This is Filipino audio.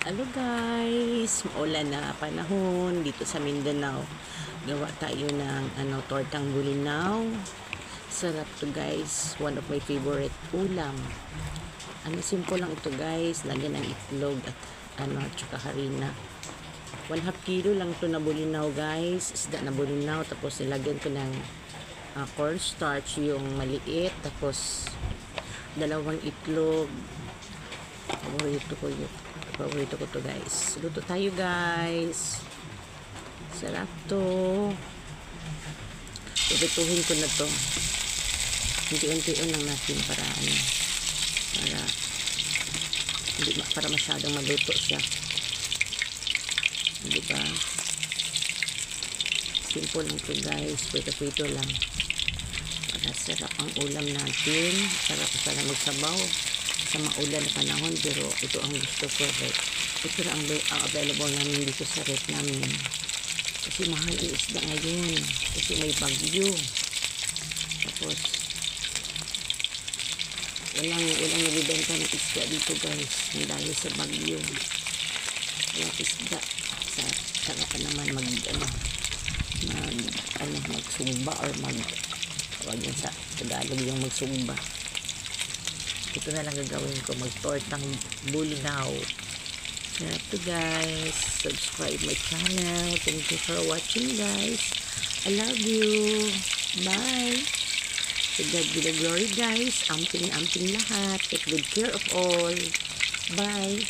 Hello guys, maulan na panahon dito sa Mindanao. Gawa tayo ng tortang bulinaw. Sarap to guys, one of my favorite ulam. Simple lang ito guys, lagyan ng itlog at tsaka harina. 1/2 kilo lang to na bulinaw guys, isda na bulinaw, tapos nilagyan ko ng cornstarch yung maliit, tapos 2 itlog. Paborito ko to guys. Luto tayo guys. Sarap to. Itutuhin ko na to. Unti-untiin lang natin para para masyadong maluto siya. Diba? Simple lang to guys. Pwede lang. Para sarap ang ulam natin. Sarap sana magsabaw sa maulan na panahon, pero ito ang gusto ko. Ito na ang available namin dito sa rep namin, kasi mahal ang isda ngayon kasi may bagyo. Tapos walang nabibenta ng isda dito guys dahil sa bagyo. Walang isda. Sarap ka naman magsumba or tawag yan sa Tagalog yung magsumba. Ito na lang gagawin ko, magtortang bulinaw. Sarap to guys. Subscribe my channel. Thank you for watching guys. I love you. Bye. To God be the glory guys. Amping lahat. Take good care of all. Bye.